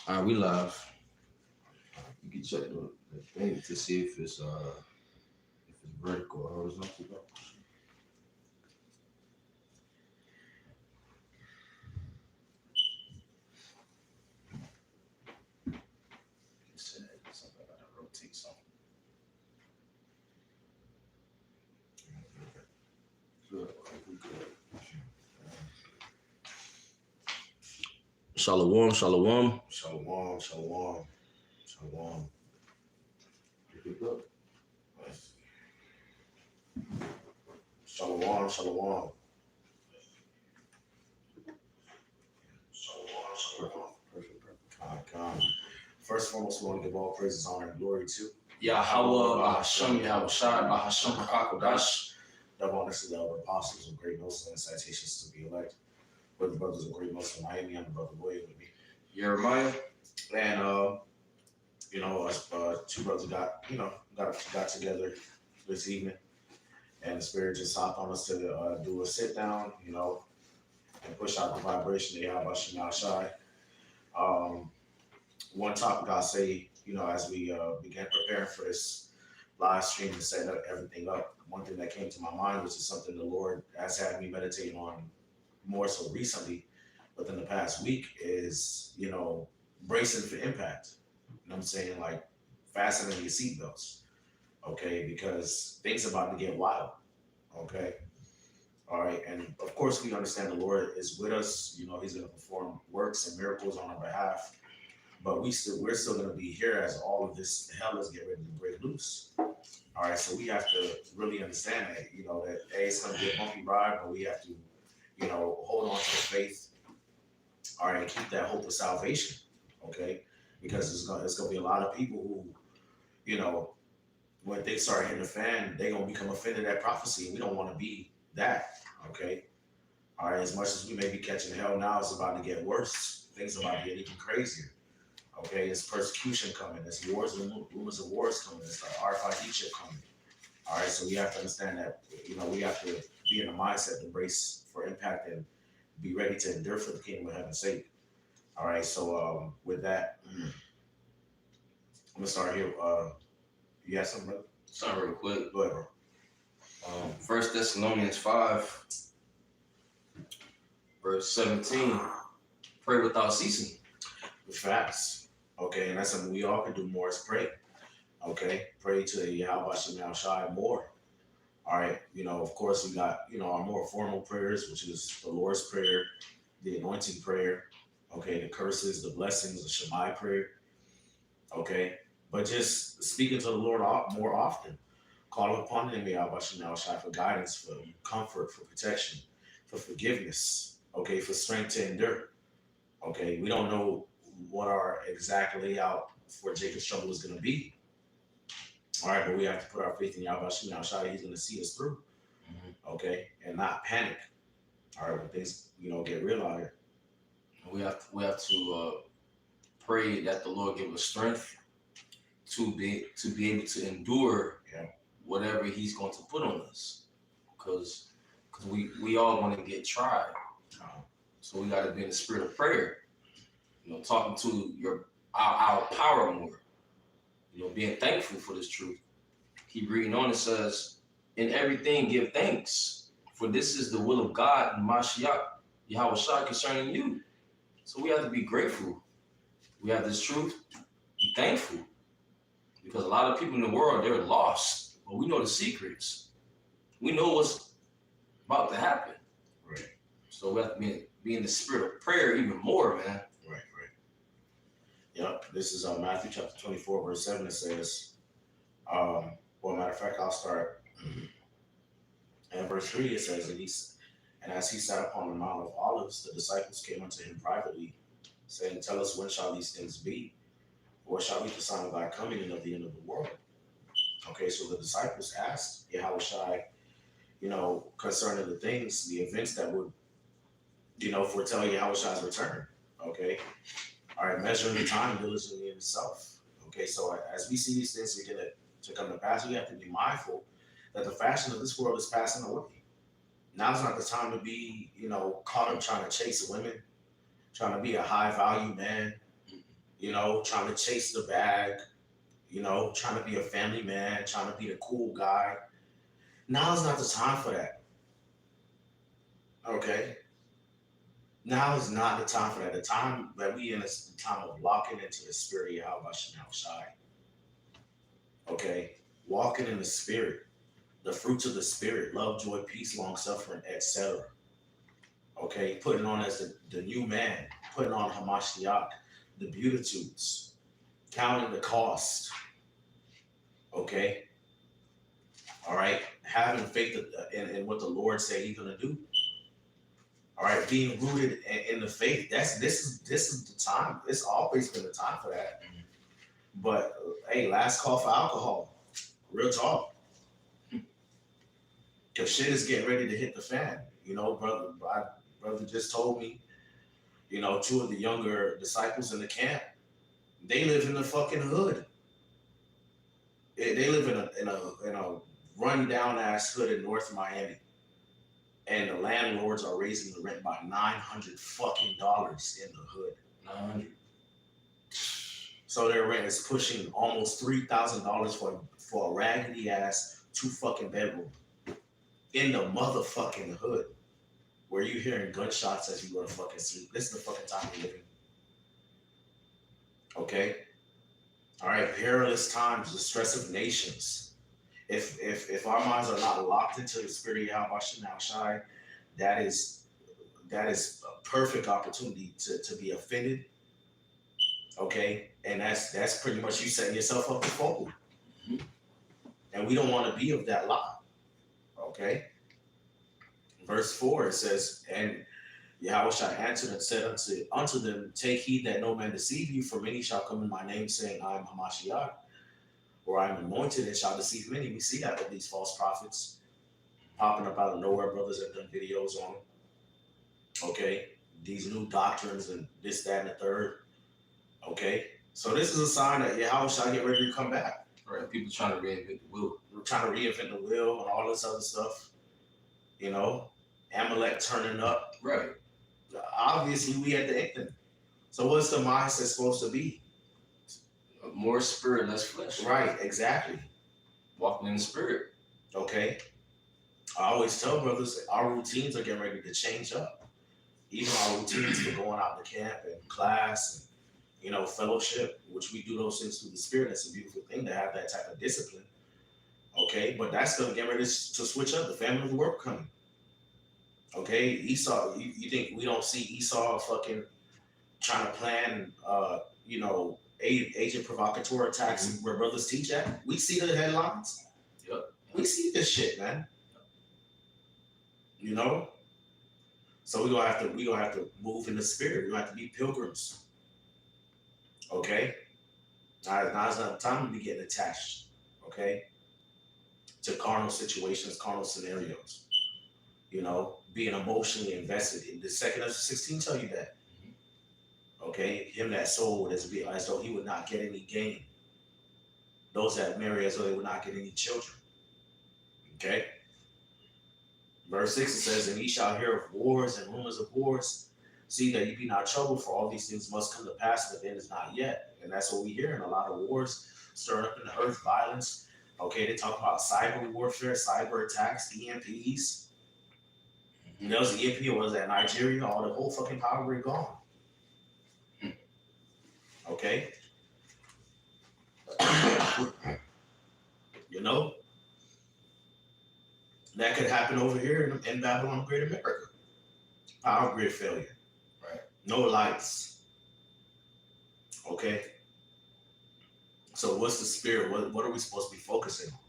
All right, we live. You can check the thing to see if it's vertical or horizontal. It said something about to rotate something. Good. We good. Shalom, shalom. Shalom, shalom, shalom. Pick up. Shalom, shalom. Con. First and foremost, we want to give all praises, honor, and glory to Yahweh, Bahasham, Yahweh Shai, Bahasham, Hakakodash. double honors to the elder apostles of great Muslim and citations to be elect. With the brothers of great Muslim Miami, I'm the brother William with me. Jeremiah. And us two brothers got together this evening, and the spirit just hopped on us to do a sit down, and push out the vibration of Yahweh Shem Shai. One topic I'll say, as we began preparing for this live stream and setting everything up, one thing that came to my mind, which is something the Lord has had me meditate on more so recently within the past week, is, bracing for impact. You know what I'm saying? Like fastening your seatbelts, okay? Because things about to get wild, okay? All right. And of course, we understand the Lord is with us. He's going to perform works and miracles on our behalf. But we're still going to be here as all of this hell is getting ready to break loose. All right. So we have to really understand that, that hey, it's going to be a bumpy ride, but we have to, hold on to the faith. All right. And keep that hope of salvation. Okay. Because it's going to be a lot of people who, when things start hitting the fan, they're going to become offended at prophecy. And we don't want to be that. Okay. All right. As much as we may be catching hell now, it's about to get worse. Things are about to get even crazier. Okay, it's persecution coming. There's wars and rumors of wars coming. It's the RFID chip coming. All right, so we have to understand that, we have to be in a mindset to brace for impact and be ready to endure for the kingdom of heaven's sake. All right, so with that, I'm gonna start here. You have something, brother? Something real quick. Go ahead, bro. 1 Thessalonians 5, verse 17. Pray without ceasing. The facts. Okay, and that's something we all can do more is pray. Okay, pray to Yahweh Shem Shai more. All right, of course we got, our more formal prayers, which is the Lord's Prayer, the anointing prayer, okay, the curses, the blessings, the Shemai prayer, okay, but just speaking to the Lord more often, calling upon Him, Yahweh Shem Shai, for guidance, for comfort, for protection, for forgiveness, okay, for strength to endure. Okay, we don't know what our exact layout for Jacob's trouble is going to be. All right, but we have to put our faith in Yahweh Shem Shai. He's going to see us through. Okay, and not panic. All right, when things get real out here. We have to pray that the Lord give us strength to be able to endure whatever He's going to put on us, because we all want to get tried. So we got to be in the spirit of prayer. Talking to our power more. Being thankful for this truth. Keep reading on. It says, "In everything give thanks, for this is the will of God and Mashiach, Yahweh Shai, concerning you." So we have to be grateful. We have this truth. Be thankful, because a lot of people in the world, they're lost, but we know the secrets. We know what's about to happen. Right. So we have to be in the spirit of prayer even more, man. Right. Yep. This is Matthew chapter 24, verse 7. It says, matter of fact, I'll start. And verse 3, it says, and as he sat upon the Mount of Olives, the disciples came unto him privately, saying, "Tell us, when shall these things be? What shall be the sign of thy coming and of the end of the world?" Okay, so the disciples asked Yahweh Shai, concerning the things, the events that would, foretell Yahweh Shai's return. Okay. All right, measuring the time diligently in itself. Okay, so as we see these things begin to come to pass, we have to be mindful that the fashion of this world is passing away. Now's not the time to be, caught up trying to chase women, trying to be a high value man. trying to chase the bag, trying to be a family man, trying to be the cool guy. Now is not the time for that. Okay? Now is not the time for that. The time that we in is the time of locking into the spirit of Yahweh Shem Shai. Okay? Walking in the spirit. The fruits of the spirit, love, joy, peace, long suffering, etc. Okay? Putting on as the new man, putting on Hamashiach, the beatitudes, counting the cost. Okay? All right? Having faith in what the Lord said he's gonna do. All right, being rooted in the faith. This is the time. It's always been the time for that. But hey, last call for alcohol. Real talk. Cause shit is getting ready to hit the fan. Brother just told me. Two of the younger disciples in the camp, they live in the fucking hood. They live in a run down ass hood in North Miami. And the landlords are raising the rent by $900 fucking dollars in the hood. 900. So their rent is pushing almost $3,000 for a raggedy ass 2 fucking bedroom in the motherfucking hood, where you hearing gunshots as you go to fucking sleep. This is the fucking time we live in. Okay. All right. Perilous times, the stress of nations. If our minds are not locked into the spirit of Yahweh Shem Shai, that is a perfect opportunity to be offended. Okay, and that's pretty much you setting yourself up to fall. Mhm. And we don't want to be of that lot. Okay. Verse 4 it says, and Yahweh shall answer and said unto them, take heed that no man deceive you, for many shall come in my name, saying, I am Hamashiach, or I am anointed, and shall deceive many. We see that with these false prophets popping up out of nowhere. Brothers have done videos on them. Okay. These new doctrines and this, that, and the third. Okay. So this is a sign that Yahweh shall get ready to come back. Right. People trying to reinvent the wheel. We're trying to reinvent the wheel and all this other stuff. Amalek turning up. Right. Obviously, we at the end. So what's the mindset supposed to be? More spirit, less flesh. Right, exactly. Walking in the spirit. Okay. I always tell brothers our routines are getting ready to change up. Even our routines for going out to camp and class and fellowship, which we do those things through the spirit. It's a beautiful thing to have that type of discipline. Okay, but that's gonna get ready to switch up. The family of the work coming. Okay, Esau, you think we don't see Esau fucking trying to plan agent provocateur attacks where brothers teach at? We see the headlines. Yep. We see this shit, man. So we're gonna have to move in the spirit. We're gonna have to be pilgrims. Okay? Now's not the time to be getting attached, okay? To carnal situations, carnal scenarios. Being emotionally invested. In the 2nd of 16 tell you that. Okay, him that sold as though he would not get any gain. Those that marry as though they would not get any children. Okay. Verse 6 it says, and ye shall hear of wars and rumors of wars. See that ye be not troubled, for all these things must come to pass, but the end is not yet. And that's what we hear in a lot of wars, stirring up in the earth, violence. Okay, they talk about cyber warfare, cyber attacks, EMPs. There was the EMP, was that Nigeria, all the whole fucking power grid gone. Okay. That could happen over here in Babylon, Great America. Power grid failure. Right. No lights. Okay. So what's the spirit? What are we supposed to be focusing on?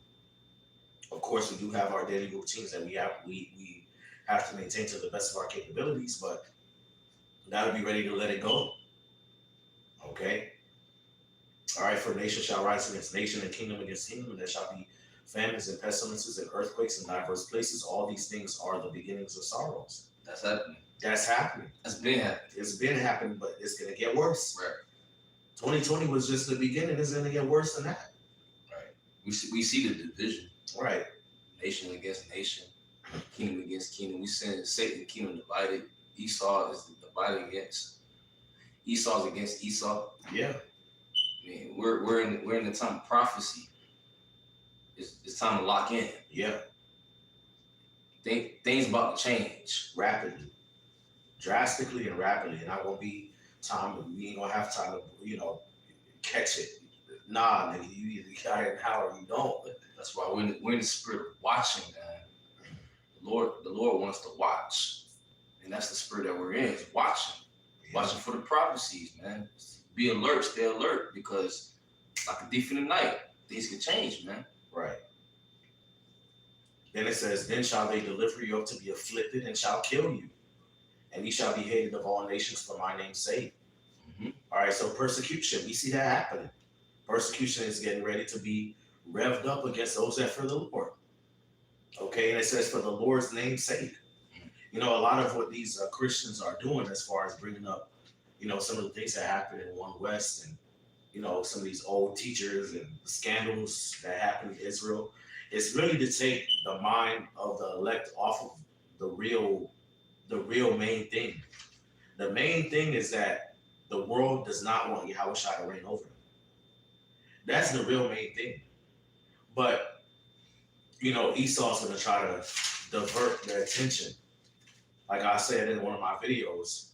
Of course, we do have our daily routines that we have to maintain to the best of our capabilities, but we gotta be ready to let it go. Okay. All right. For nation shall rise against nation and kingdom against kingdom, and there shall be famines and pestilences and earthquakes in diverse places. All these things are the beginnings of sorrows. That's happening. That's happening. That's been happening. It's been happening, but it's gonna get worse. Right. 2020 was just the beginning. It's gonna get worse than that. Right. We see the division. Right. Nation against nation, kingdom against kingdom. We send Satan kingdom divided. Esau is divided against Esau's against Esau. Yeah. I mean, we're in the time of prophecy. It's time to lock in. Yeah. Things about to change Rapidly, drastically and rapidly. And not gonna be time. We ain't gonna have time to catch it. Nah, nigga, you either got it now or you don't. That's why we're in the spirit of watching, man. The Lord wants to watch, and that's the spirit that we're in. Is watching, watching for the prophecies, man. Be alert, stay alert, because like a thief in the night, things can change, man. Right. Then it says, then shall they deliver you up to be afflicted and shall kill you. And ye shall be hated of all nations for my name's sake. Mm-hmm. All right, so persecution, we see that happening. Persecution is getting ready to be revved up against those that fear the Lord. Okay, and it says for the Lord's name's sake. A lot of what these Christians are doing as far as bringing up, some of the things that happened in One West and, some of these old teachers and the scandals that happened in Israel, it's really to take the mind of the elect off of the real main thing. The main thing is that the world does not want Yahushua to reign over them. That's the real main thing. But, Esau's going to try to divert their attention. Like I said in one of my videos,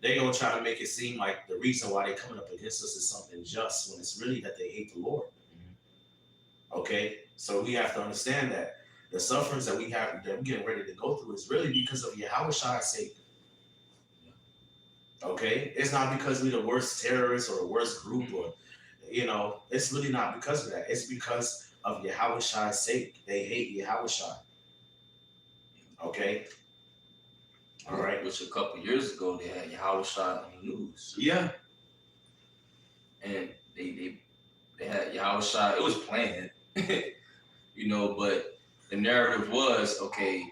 they're going to try to make it seem like the reason why they're coming up against us is something just, when it's really that they hate the Lord. Mm-hmm. Okay? So we have to understand that the sufferings that we're getting ready to go through is really because of Yahushua's sake. Okay? It's not because we're the worst terrorists or the worst group or, it's really not because of that. It's because of Yahushua's sake. They hate Yahushua. Okay? All right. Which a couple years ago they had Yahushua on the news. Yeah. And they had Yahushua. It was planned, but the narrative was okay.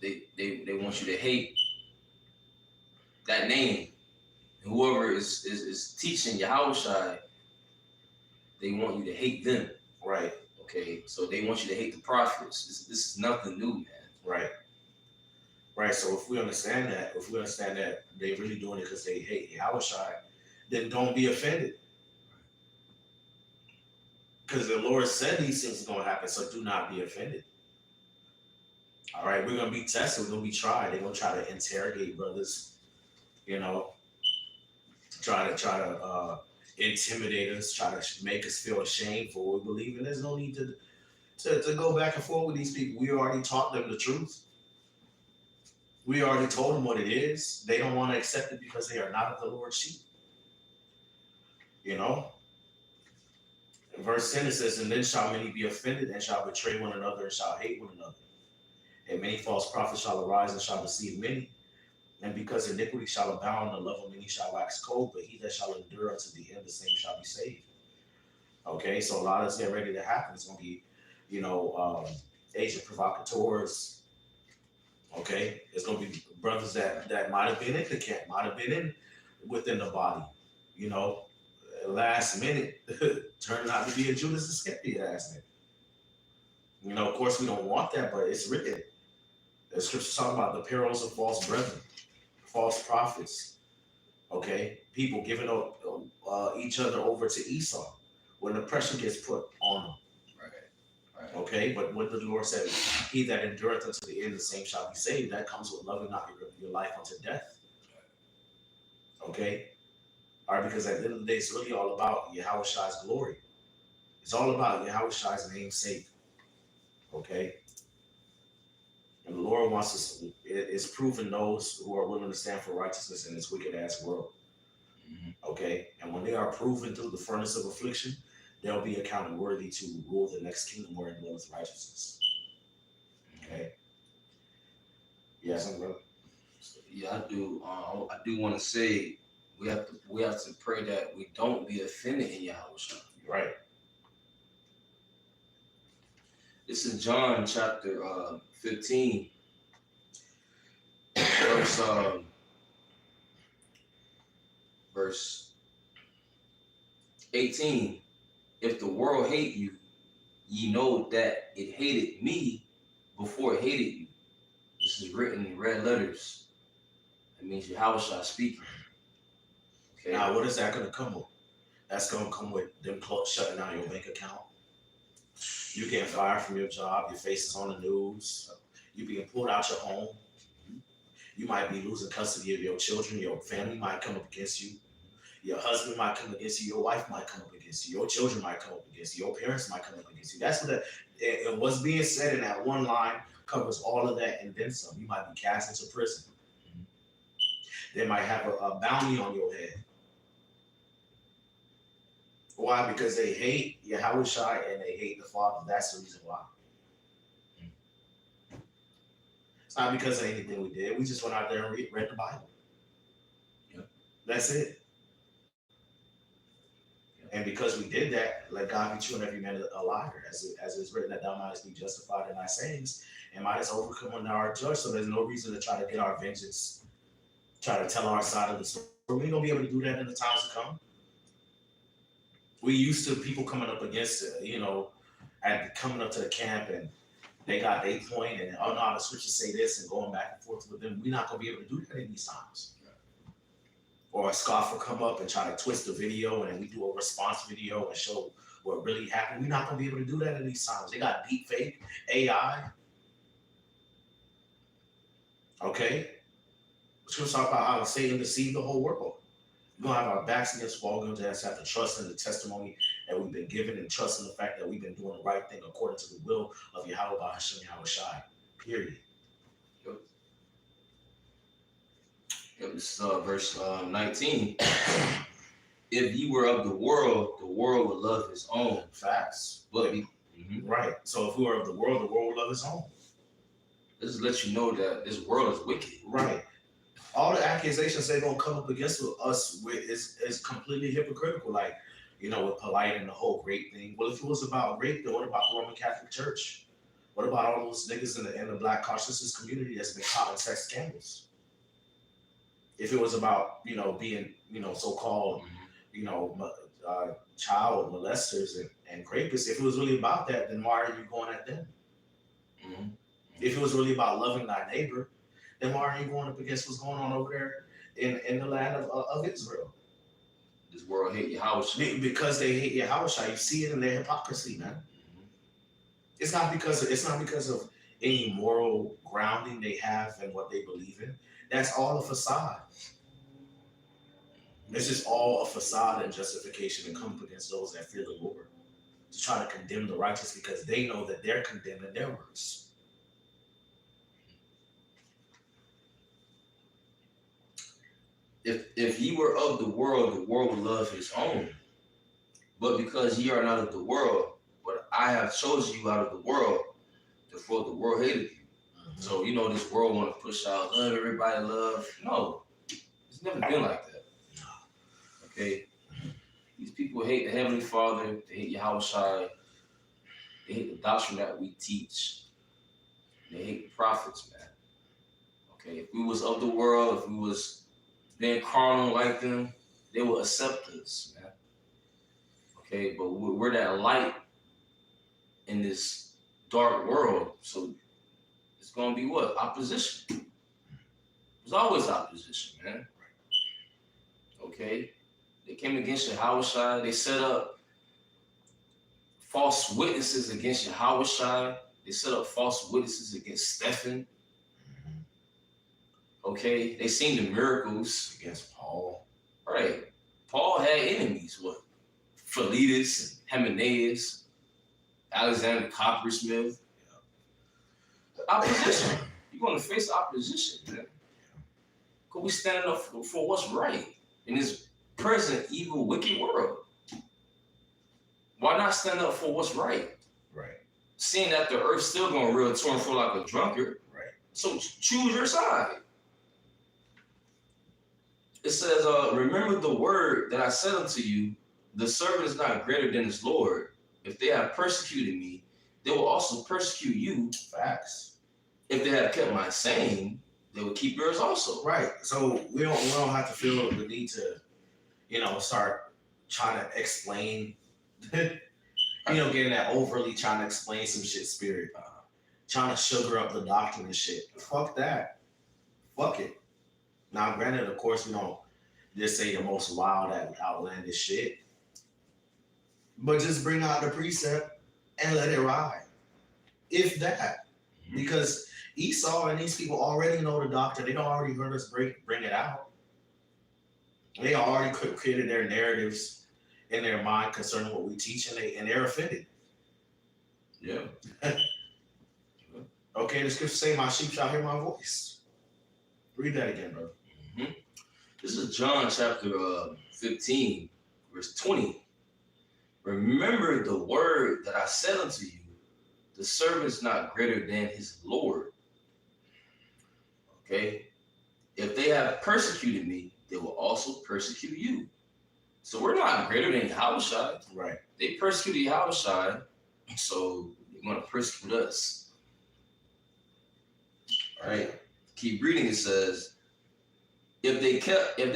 They want you to hate that name. Whoever is teaching Yahushua, they want you to hate them. Right. Okay. So they want you to hate the prophets. This is nothing new, man. Right. Right, so if we understand that they're really doing it because they hate Yahushua, then don't be offended. Because the Lord said these things are going to happen, so do not be offended. All right, we're going to be tested, we're going to be tried. They're going to try to interrogate brothers, try to intimidate us, try to make us feel ashamed for what we believe in. There's no need to go back and forth with these people. We already taught them the truth. We already told them what it is. They don't want to accept it because they are not of the Lord's sheep. In verse 10 it says, and then shall many be offended and shall betray one another and shall hate one another. And many false prophets shall arise and shall deceive many. And because iniquity shall abound, the love of many shall wax cold, but he that shall endure unto the end, the same shall be saved. Okay, so a lot of this getting ready to happen. It's going to be, agent provocateurs. Okay, it's gonna be brothers that might have been in the camp, might have been within the body, last minute turned out to be a Judas Iscariot ass nigga. Of course we don't want that, but it's written. The scriptures talk about the perils of false brethren, false prophets. Okay, people giving up each other over to Esau when the pressure gets put on them. Okay, but what the Lord said, he that endureth unto the end, the same shall be saved. That comes with loving not your life unto death. Okay? All right, because at the end of the day, it's really all about Yahushua's glory. It's all about Yahushua's name's sake. Okay? And the Lord wants us, is proving those who are willing to stand for righteousness in this wicked ass world. Mm-hmm. Okay? And when they are proven through the furnace of affliction, they'll be accounted worthy to rule the next kingdom wherein dwells righteousness. Okay. Yes, brother. Yeah, I do. I do want to say we have to pray that we don't be offended in Yahushua. Right. This is John chapter 15, verse 18. If the world hate you, ye know that it hated me before it hated you. This is written in red letters. It means Yahweh speaking. Okay. Now, what is that going to come with? That's going to come with them shutting down your bank account. You getting fired from your job. Your face is on the news. You being pulled out your home. You might be losing custody of your children. Your family might come up against you. Your husband might come against you. Your wife might come up against you. Your children might come up against you. Your parents might come up against you. That's what and what's being said in that one line covers all of that and then some. You might be cast into prison. They might have a bounty on your head. Why? Because they hate Yahweh and they hate the Father. That's the reason why. It's not because of anything we did. We just went out there and read the Bible. Yeah. That's it. Yeah. And because we did that, let God be true and every man a liar. As it's written, that thou mightest be justified in thy sayings and mightest overcome when thou art judged. So there's no reason to try to get our vengeance, try to tell our side of the story. We're going to be able to do that in the times to come. We used to people coming up against it, coming up to the camp and they got their point and oh no, the scriptures say this and going back and forth with them. We're not gonna be able to do that in these times. Or a scoffer come up and try to twist the video and we do a response video and show what really happened. We're not gonna be able to do that in these times. They got deep fake, AI. Okay? We're gonna talk about how Satan deceived the whole world. We're going to have our backs against the wall. We're going to have to trust in the testimony that we've been given and trust in the fact that we've been doing the right thing according to the will of Yahweh Hashem Yahweh Shai. Period. Yep, this is verse 19. If you were of the world would love his own. Facts. But Right. So if we were of the world would love his own. This is let you know that this world is wicked. Right. All the accusations they're gonna come up against us with is completely hypocritical. Like, with polite and the whole rape thing. Well, if it was about rape, then what about the Roman Catholic Church? What about all those niggas in the Black consciousness community that's been caught in sex scandals? If it was about being so-called child molesters and rapists, if it was really about that, then why are you going at them? Mm-hmm. If it was really about loving thy neighbor, then why are you going up against what's going on over there in the land of Israel? This world hate Yahweh. Because they hate Yahweh. You see it in their hypocrisy, man. Mm-hmm. It's not because of any moral grounding they have and what they believe in. That's all a facade. It's just all a facade and justification to come up against those that fear the Lord. To try to condemn the righteous because they know that they're condemned in their works. If ye were of the world would love his own. But because ye are not of the world, but I have chosen you out of the world, therefore the world hated you. Mm-hmm. So this world want to push out love, everybody love. No, it's never been like that. Okay, these people hate the Heavenly Father. They hate Yahweh Shai. They hate the doctrine that we teach. They hate the prophets, man. Okay, if we was of the world, if we was being carnal like them, they will accept us, man. Okay, but we're that light in this dark world, so it's gonna be what? Opposition. There's always opposition, man. Okay, they came against Yahweh Shai. They set up false witnesses against Yahweh Shai. They set up false witnesses against Stephen. Okay, they seen the miracles against Paul. Right. Paul had enemies. What? Philetus, Hymenaeus, Alexander Coppersmith. Yeah. Opposition. You're going to face opposition, man. Because we standing up for what's right in this present evil, wicked world. Why not stand up for what's right? Right. Seeing that the earth's still going to real torn for like a drunkard. Right. So choose your side. It says, remember the word that I said unto you, the servant is not greater than his Lord. If they have persecuted me, they will also persecute you. Facts. If they have kept my saying, they will keep yours also. Right. So we don't have to feel the need to, start trying to explain, getting that overly trying to explain some shit spirit. Trying to sugar up the doctrine and shit. Fuck that. Fuck it. Now, granted, of course, we don't just say the most wild, outlandish shit, but just bring out the precept and let it ride, if that. Because Esau and these people already know the doctrine. They don't already heard us bring it out. They already created their narratives in their mind concerning what we teach, and they're offended. Yeah. Okay, the scripture say, "My sheep shall hear my voice." Read that again, bro. Mm-hmm. This is John chapter 15, verse 20. Remember the word that I said unto you, the servant is not greater than his Lord. Okay? If they have persecuted me, they will also persecute you. So we're not greater than Yahushua. Right. They persecuted Yahushua, so they're going to persecute us. All right? Keep reading. It says, if they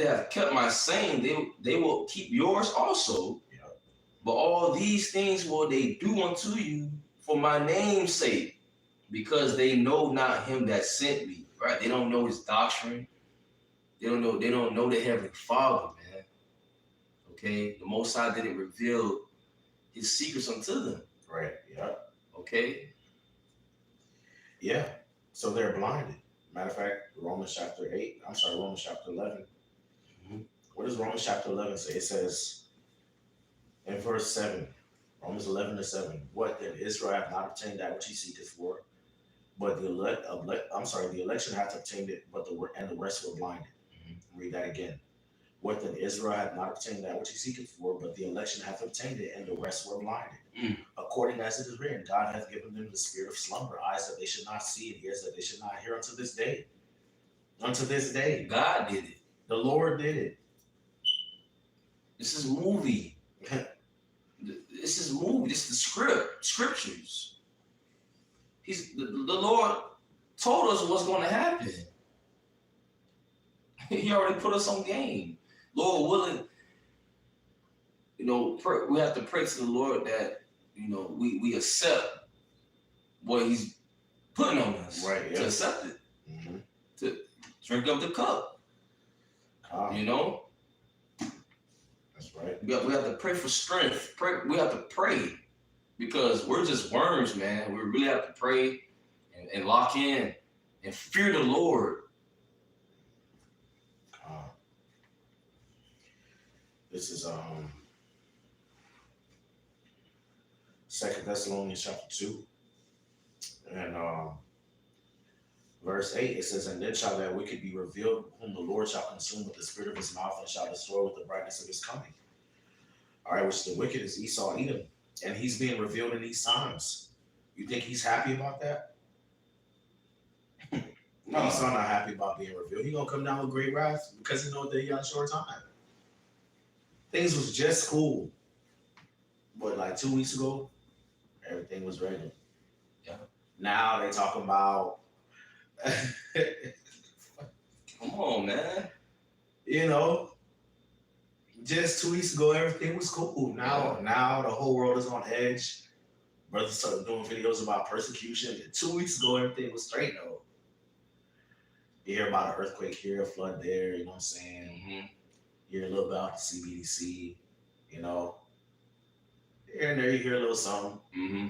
have kept my saying, they will keep yours also. Yeah. But all these things will they do unto you for my name's sake, because they know not him that sent me. Right? They don't know his doctrine. They don't know the Heavenly Father, man. Okay? The Most High didn't reveal his secrets unto them. Right. Yeah. Okay? Yeah. So they're blinded. Matter of fact, Romans chapter 11. Mm-hmm. What does Romans chapter 11 say? It says in verse 7, Romans 11:7, what then? Israel hath not obtained that which he seeketh for, but the election hath obtained it, but the rest were blinded. Mm-hmm. Read that again. What then? Israel hath not obtained that which he seeketh for, but the election hath obtained it, and the rest were blinded. According as it is written, God hath given them the spirit of slumber, eyes that they should not see, and ears that they should not hear unto this day. Unto this day. God did it. The Lord did it. This is movie. This is movie. This is the scriptures. The Lord told us what's going to happen. He already put us on game. Lord willing, we have to pray to the Lord that, we accept what he's putting on us. Right, yeah. To accept it. Mm-hmm. To drink up the cup. That's right. We have to pray for strength. We have to pray because we're just worms, man. We really have to pray and lock in and fear the Lord. This is 2 Thessalonians chapter 2 and verse 8. It says, and then shall that wicked be revealed, whom the Lord shall consume with the spirit of his mouth and shall destroy with the brightness of his coming. All right, which the wicked is Esau, Edom, and he's being revealed in these times. You think he's happy about that? No, Esau not happy about being revealed. He gonna come down with great wrath because he knows that he got a short time. Things was just cool, but like 2 weeks ago, everything was ready. Yeah. Now they talking about. Come on, man. Just 2 weeks ago, everything was cool. Now the whole world is on edge. Brothers started doing videos about persecution. And 2 weeks ago, everything was straight though. You hear about an earthquake here, a flood there. You know what I'm saying? Mm-hmm. You hear a little about the CBDC. Here and there, you hear a little something. Mm-hmm.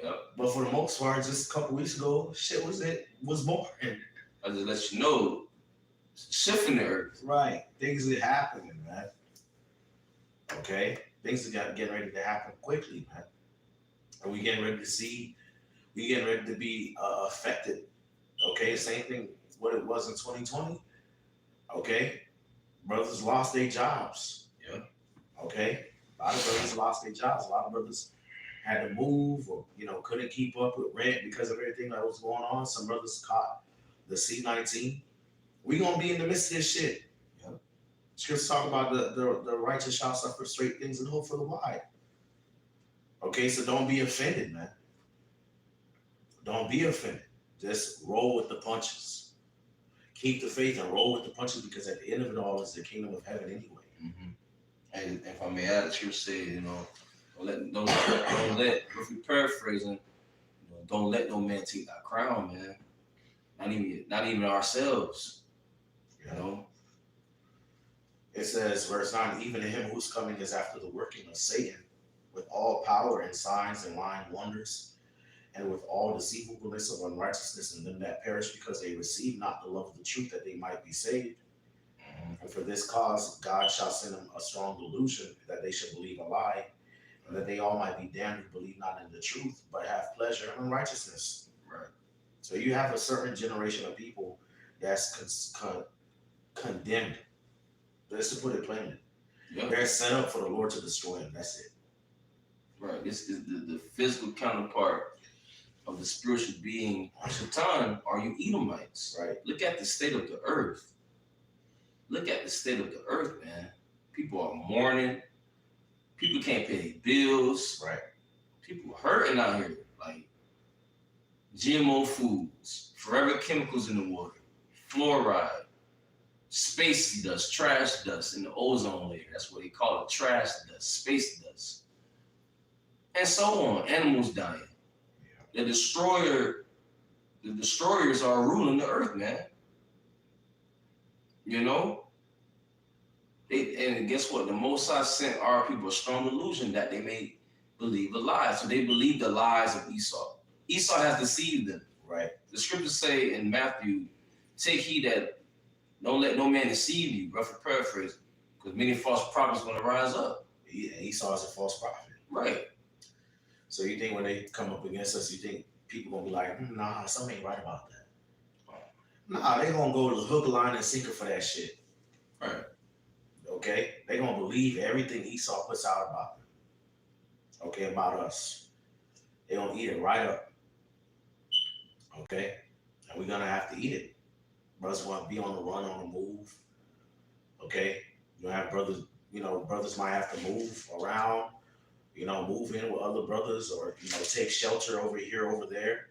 Yep. But for the most part, just a couple weeks ago, shit was boring. I just let you know, shifting the earth. Right. Things are happening, man. Okay? Things are getting ready to happen quickly, man. And we getting ready to be affected. Okay? Same thing what it was in 2020. Okay? Brothers lost their jobs. Yeah. Okay? A lot of brothers lost their jobs. A lot of brothers had to move or, couldn't keep up with rent because of everything that was going on. Some brothers caught the C-19. We gonna be in the midst of this shit. Yeah. Scripture talk about the righteous shall suffer straight things and hope for the wide. Okay, so don't be offended, man. Don't be offended. Just roll with the punches. Keep the faith and roll with the punches because at the end of it all is the kingdom of heaven anyway. Mm-hmm. And if I may add, the scripture said, don't let, if we paraphrasing, don't let no man take thy crown, man. Not even ourselves. You know. It says, verse 9, even him whose coming is after the working of Satan, with all power and signs and lying wonders, and with all deceivableness of unrighteousness in them that perish, because they receive not the love of the truth, that they might be saved. And for this cause God shall send them a strong delusion, that they should believe a lie, and that they all might be damned who believe not in the truth, but have pleasure in unrighteousness. Right. So you have a certain generation of people that's condemned. Just to put it plainly. Yep. They're set up for the Lord to destroy them. That's it. Right. This is the physical counterpart of the spiritual being. Shaitan are you Edomites. Right. Look at the state of the earth. Look at the state of the earth, man. People are mourning. People can't pay their bills. Right. People hurting out here. Like GMO foods, forever chemicals in the water, fluoride, space dust, trash dust in the ozone layer. That's what they call it, trash dust, space dust. And so on. Animals dying. Yeah. The destroyers are ruling the earth, man. You know? And guess what? The Most High sent our people a strong delusion that they may believe a lie. So they believe the lies of Esau. Esau has deceived them. Right. The scriptures say in Matthew, take heed that don't let no man deceive you, rough paraphrase, because many false prophets going to rise up. Yeah, Esau is a false prophet. Right. So you think when they come up against us, you think people going to be like, nah, something ain't right about that. Nah, they going to go to the hook, line, and sinker for that shit. Right. Okay? They going to believe everything Esau puts out about them. Okay, about us. They going to eat it right up. Okay? And we're going to have to eat it. Brothers want to be on the run, on the move. Okay? You have brothers, brothers might have to move around, move in with other brothers or, take shelter over here, over there.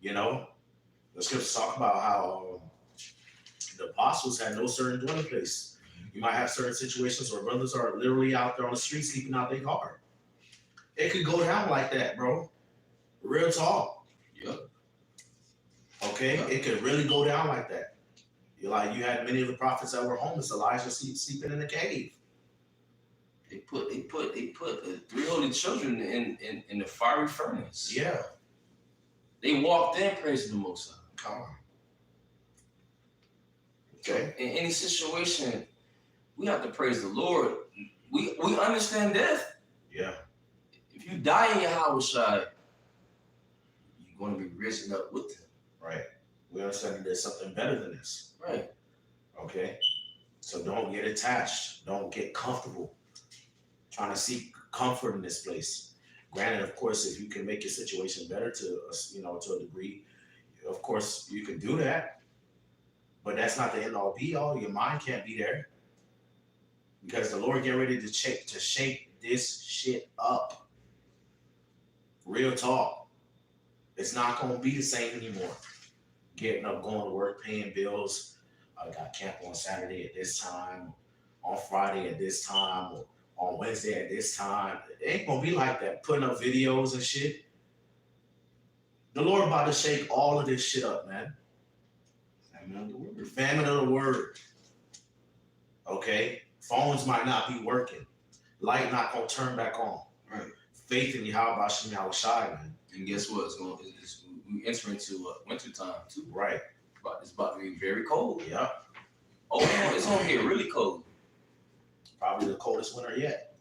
The scriptures talk about how the apostles had no certain dwelling place. You might have certain situations where brothers are literally out there on the street sleeping out their car. It could go down like that, bro. Real talk. Yep. Okay? Yep. It could really go down like that. You had many of the prophets that were homeless. Elijah sleeping in a cave. They put 3 holy children in the fiery furnace. Yeah. They walked in praising the Most High. Come on. Okay. In any situation, we have to praise the Lord. We understand death. Yeah. If you die in your house, you're going to be risen up with him. Right. We understand that there's something better than this. Right. Okay. So don't get attached. Don't get comfortable trying to seek comfort in this place. Granted, of course, if you can make your situation better to a degree, of course you can do that. But that's not the end all be all. Your mind can't be there. Because the Lord get ready to shake this shit up. Real talk. It's not going to be the same anymore. Getting up, going to work, paying bills. I got camp on Saturday at this time, on Friday at this time, or on Wednesday at this time. It ain't going to be like that. Putting up videos and shit. The Lord about to shake all of this shit up, man. Famine of the word. Famine of the word. Okay? Phones might not be working. Light not going to turn back on. Right. Faith in Yahweh Shem Yahushai, man. And guess what? We enter into winter time too. Right. It's about to be very cold. Yeah. Oh, it's gonna get really cold. Probably the coldest winter yet.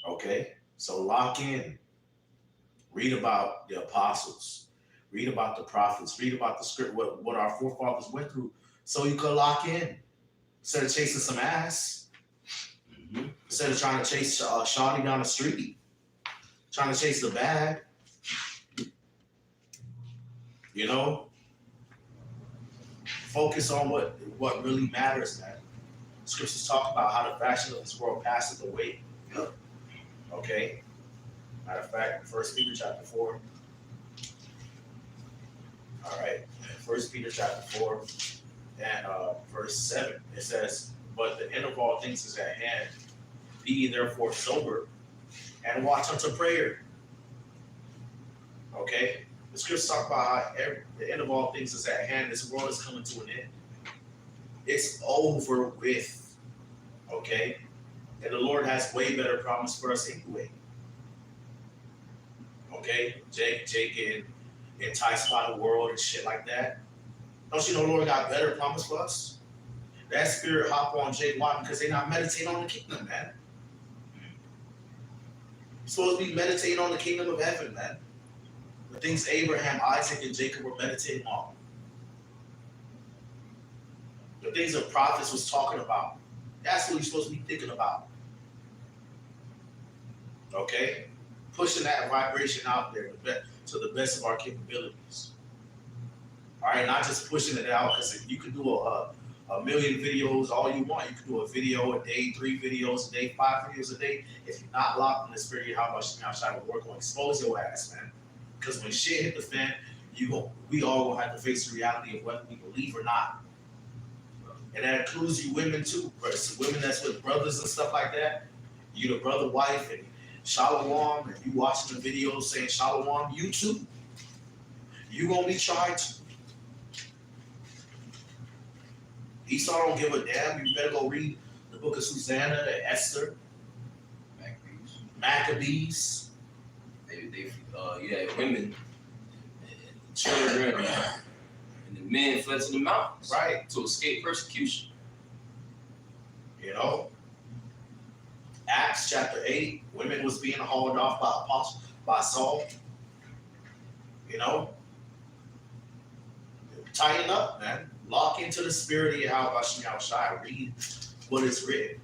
Okay. So lock in. Read about the apostles. Read about the prophets. Read about the script, what our forefathers went through, so you could lock in. Instead of chasing some ass. Mm-hmm. Instead of trying to chase shawty down the street. Trying to chase the bag. Focus on what really matters, man. Scriptures talk about how the fashion of this world passes away. Okay? Matter of fact, 1 Peter chapter 4. All right. 1 Peter chapter 4 and verse 7. It says, but the end of all things is at hand. Be ye therefore sober and watch unto prayer. Okay? The scriptures talk about how the end of all things is at hand. This world is coming to an end. It's over with. Okay? And the Lord has way better promise for us anyway. Okay? Jake getting enticed by the world and shit like that. Don't you know the Lord got better promise for us? That spirit hop on Jake Watt because they're not meditating on the kingdom, man. You're supposed to be meditating on the kingdom of heaven, man. The things Abraham, Isaac, and Jacob were meditating on. The things the prophets was talking about. That's what you're supposed to be thinking about. Okay? Pushing that vibration out there to the best of our capabilities. All right? Not just pushing it out because you can do a million videos all you want. You can do a video a day, 3 videos a day, 5 videos a day. If you're not locked in the spirit, how much I will work on expose your ass, man. Because when shit hit the fan, we all gonna have to face the reality of whether we believe or not. And that includes you women too. Women that's with brothers and stuff like that. You the brother, wife, and shalom, and you watching the videos saying shalom, you too. You gonna be tried to. Esau don't give a damn. You better go read the book of Susanna and Esther. Maccabees. Women and children and the men fled to the mountains, right, to escape persecution. You know, Acts chapter 8, women was being hauled off by Saul. You know, tighten up, man. Lock into the spirit of Yahweh Shai. Read what is written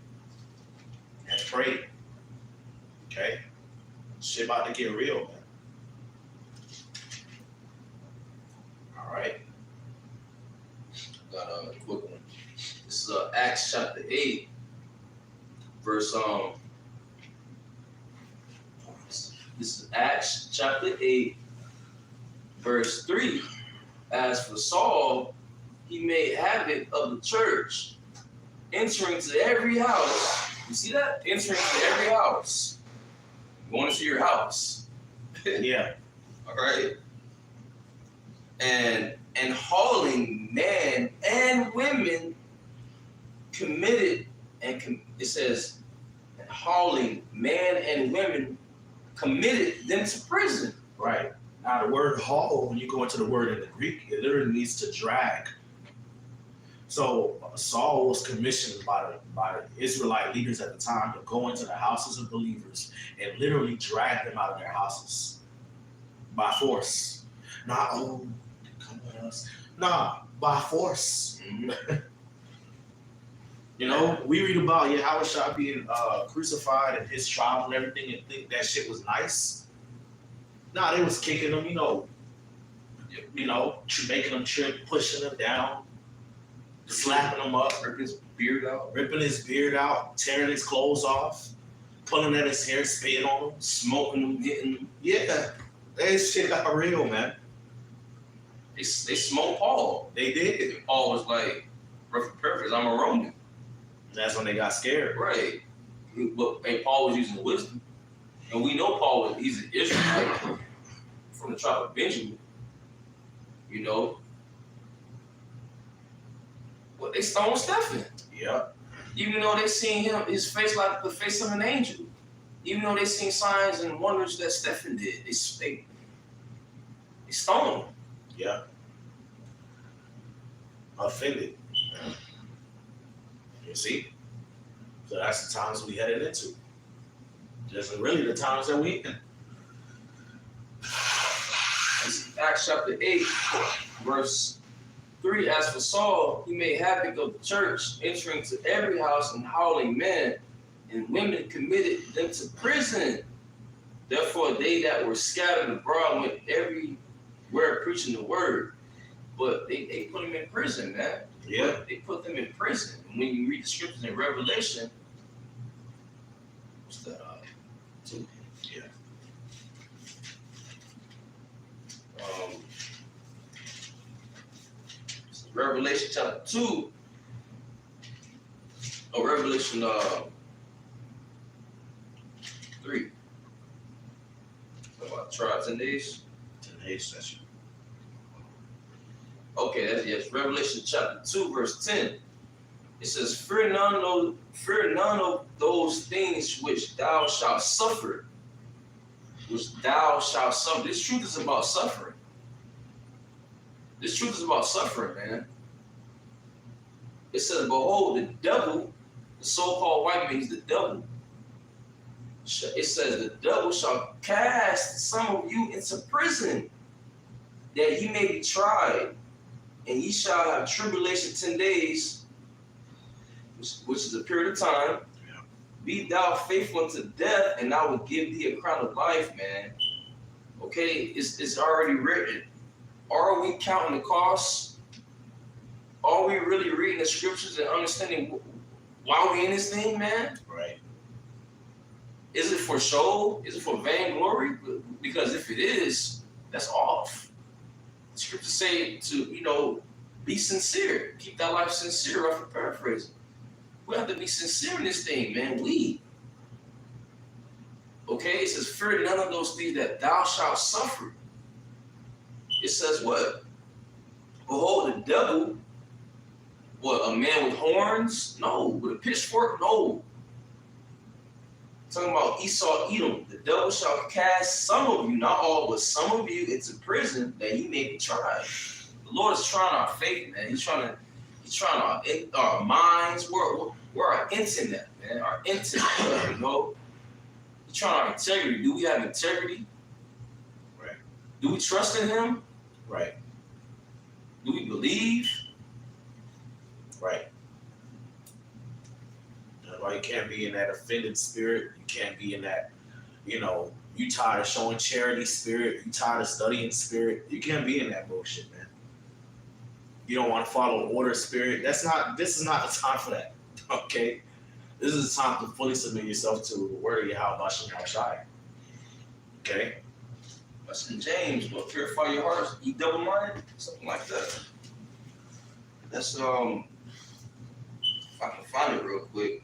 and pray. Okay, shit about to get real, man. All right. Got a quick one. This is Acts chapter 8, verse This is Acts chapter 8, verse 3. As for Saul, he made havoc of the church, entering to every house. You see that? Entering to every house. Going into your house. Yeah. All right. And hauling men and women committed, it says, and hauling men and women committed them to prison. Right. Now the word haul, when you go into the word in the Greek, it literally means to drag. So Saul was commissioned by the Israelite leaders at the time to go into the houses of believers and literally drag them out of their houses by force. Not, oh, come with us. Nah, by force. Mm-hmm. You know, we read about Yahweh being crucified and his trial and everything and think that shit was nice. Nah, they was kicking them, making them trip, pushing them down, slapping him up, ripping his beard out, tearing his clothes off, pulling at his hair, spitting on him, smoking him, hitting him. Yeah, that shit got real, man. They smoked Paul. They did. And Paul was like, perfect, I'm a Roman. And that's when they got scared. Right. But Paul was using wisdom. And we know Paul he's an Israelite from the tribe of Benjamin. You know. But they stoned Stephen. Yep. Even though they seen his face like the face of an angel. Even though they seen signs and wonders that Stephen did. They stoned him. Yeah. Offended. You see? So that's the times we headed into. Just really the times that we in. Acts chapter 8, verse 3. As for Saul, he made havoc of the church, entering to every house and hauling men and women committed them to prison. Therefore, they that were scattered abroad went everywhere preaching the word. But they put them in prison, man. Yeah. They put them in prison. And when you read the scriptures in Revelation, what's that? 2. Yeah. Revelation chapter 2. Oh, Revelation 3. About trials 10 days. 10 days, that's you. Okay, yes, Revelation chapter 2, verse 10. It says, fear none of those things which thou shalt suffer. Which thou shalt suffer. This truth is about suffering. This truth is about suffering, man. It says, behold, the devil, the so-called white man, he's the devil. It says, the devil shall cast some of you into prison, that ye may be tried, and ye shall have tribulation 10 days, which is a period of time. Yeah. Be thou faithful unto death, and I will give thee a crown of life, man. Okay, it's already written. Are we counting the costs? Are we really reading the scriptures and understanding why we in this thing, man? Right. Is it for show? Is it for vainglory? Because if it is, that's off. The scriptures say to, be sincere. Keep that life sincere, right, for paraphrasing. We have to be sincere in this thing, man. Okay, it says, fear none of those things that thou shalt suffer. It says what? Behold, the devil, what, a man with horns? No. With a pitchfork? No. Talking about Esau, Edom. The devil shall cast some of you, not all, but some of you into prison that ye may be tried. The Lord is trying our faith, man. He's trying our minds. Where our internet, man. Our internet, He's trying our integrity. Do we have integrity? Right. Do we trust in him? Right. Do we believe? Right. That's why you can't be in that offended spirit. You can't be in that, you tired of showing charity spirit. You tired of studying spirit. You can't be in that bullshit, man. You don't want to follow order spirit. This is not the time for that. Okay? This is the time to fully submit yourself to the word of Yahweh Shem Shai. Okay? That's in James, but purify your hearts, ye double-minded, something like that. That's if I can find it real quick.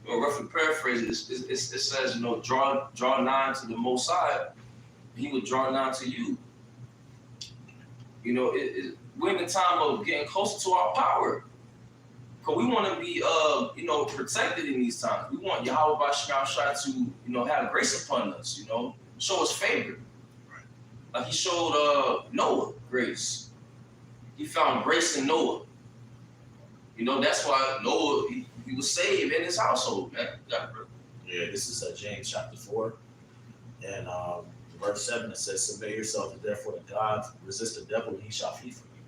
Roughly paraphrase it, it says, draw nigh to the Most High, He will draw nigh to you. We're in the time of getting closer to our power. Because we want to be, protected in these times. We want Yahweh B'Shem Shai to, have grace upon us, show us favor. Right. Like he showed Noah grace. He found grace in Noah. That's why Noah, he was saved in his household, man. Yeah, this is James chapter 4. And verse 7, it says, submit yourself therefore to God, resist the devil, and he shall flee from you.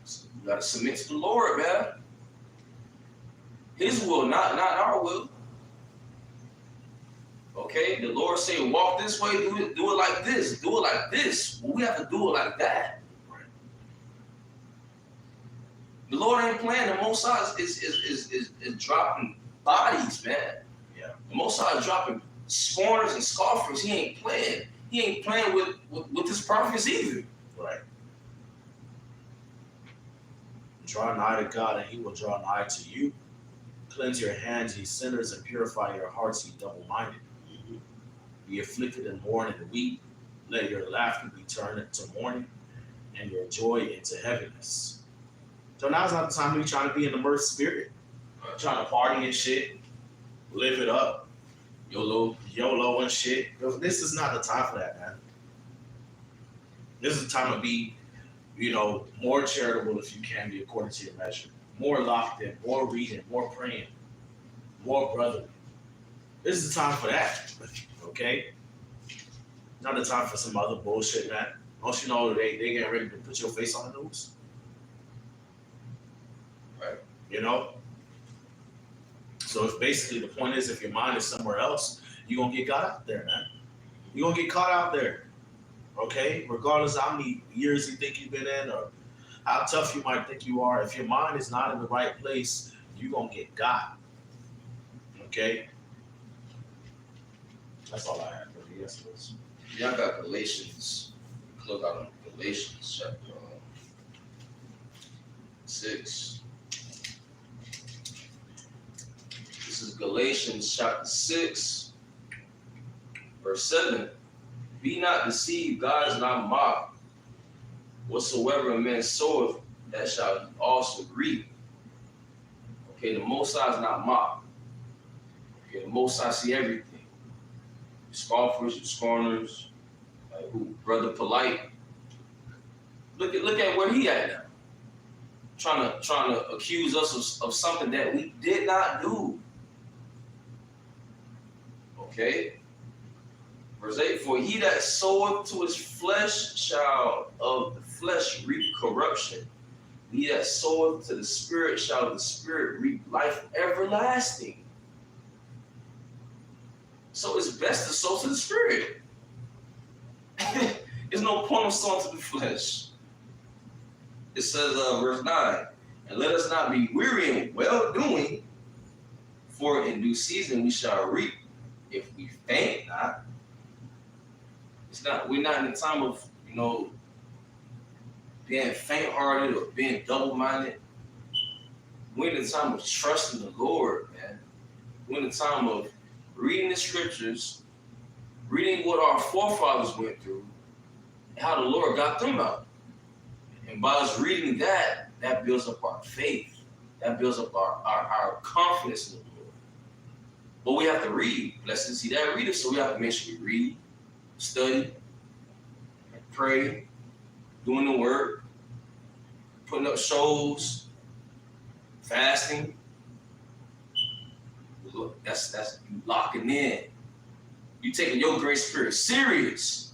So you got to submit to the Lord, man. His will, not our will. Okay, the Lord say, walk this way, do it like this, do it like this. Well, we have to do it like that. Right. The Lord ain't playing. The Most High is dropping bodies, man. Yeah. The Most High is dropping scorners and scoffers. He ain't playing. He ain't playing with his prophets either. Right. Draw nigh to God, and he will draw nigh to you. Cleanse your hands, ye sinners, and purify your hearts, ye double-minded. Mm-hmm. Be afflicted and mourn and weep. Let your laughter be turned into mourning, and your joy into heaviness. So now's not the time to be trying to be in the mirth spirit, trying to party and shit, live it up, YOLO and shit. This is not the time for that, man. This is the time to be, more charitable if you can be according to your measure. More locked in, more reading, more praying, more brotherly. This is the time for that, okay? Not the time for some other bullshit, man. Don't you know they getting ready to put your face on the news? Right. So it's basically the point is if your mind is somewhere else, you're going to get caught out there, man. You're going to get caught out there, okay? Regardless of how many years you think you've been in or how tough you might think you are, if your mind is not in the right place, you're going to get got. Okay? That's all I have for you. Yes, please. Yeah, I got Galatians. Close out on Galatians chapter 6. This is Galatians chapter 6. Verse 7, be not deceived, God is not mocked. Whatsoever a man soweth, that shall he also reap. Okay, the Most High is not mocked. Okay, the Most High see everything. Scoffers, scorners, like who? Brother Polite. Look at where he at now. Trying to accuse us of something that we did not do. Okay. Verse 8, for he that soweth to his flesh shall of the flesh reap corruption. He that soweth to the Spirit shall of the Spirit reap life everlasting. So it's best to sow to the Spirit. There's no point of sowing to the flesh. It says, verse 9, and let us not be weary in well-doing, for in due season we shall reap if we faint not. We're not in the time of, being faint-hearted or being double-minded. We're in the time of trusting the Lord, man. We're in the time of reading the scriptures, reading what our forefathers went through, and how the Lord got them out. And by us reading that builds up our faith. That builds up our confidence in the Lord. But we have to read. Blessed is he that readeth, so we have to make sure we read, study, and pray, doing the work, putting up shows, fasting. That's you locking in. You taking your grace period serious.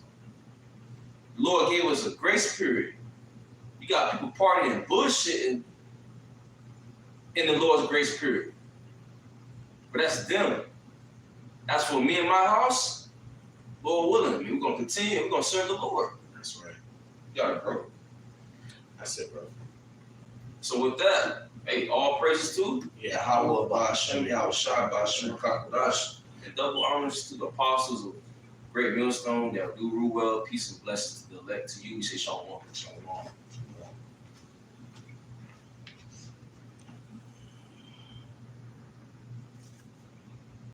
The Lord gave us a grace period. You got people partying, bullshitting in the Lord's grace period. But that's them. As for me and my house, Lord willing, we're going to continue. We're going to serve the Lord. That's right. You got it, bro. That's it, bro. So with that, hey, all praises to Yeah, Yahweh Ba'Shem, Yahweh Shai Ba'Shem Kakadash, and double honors to the apostles of Great Millstone that do rule well. Peace and blessings to the elect. To you, we say shalom. Shalom.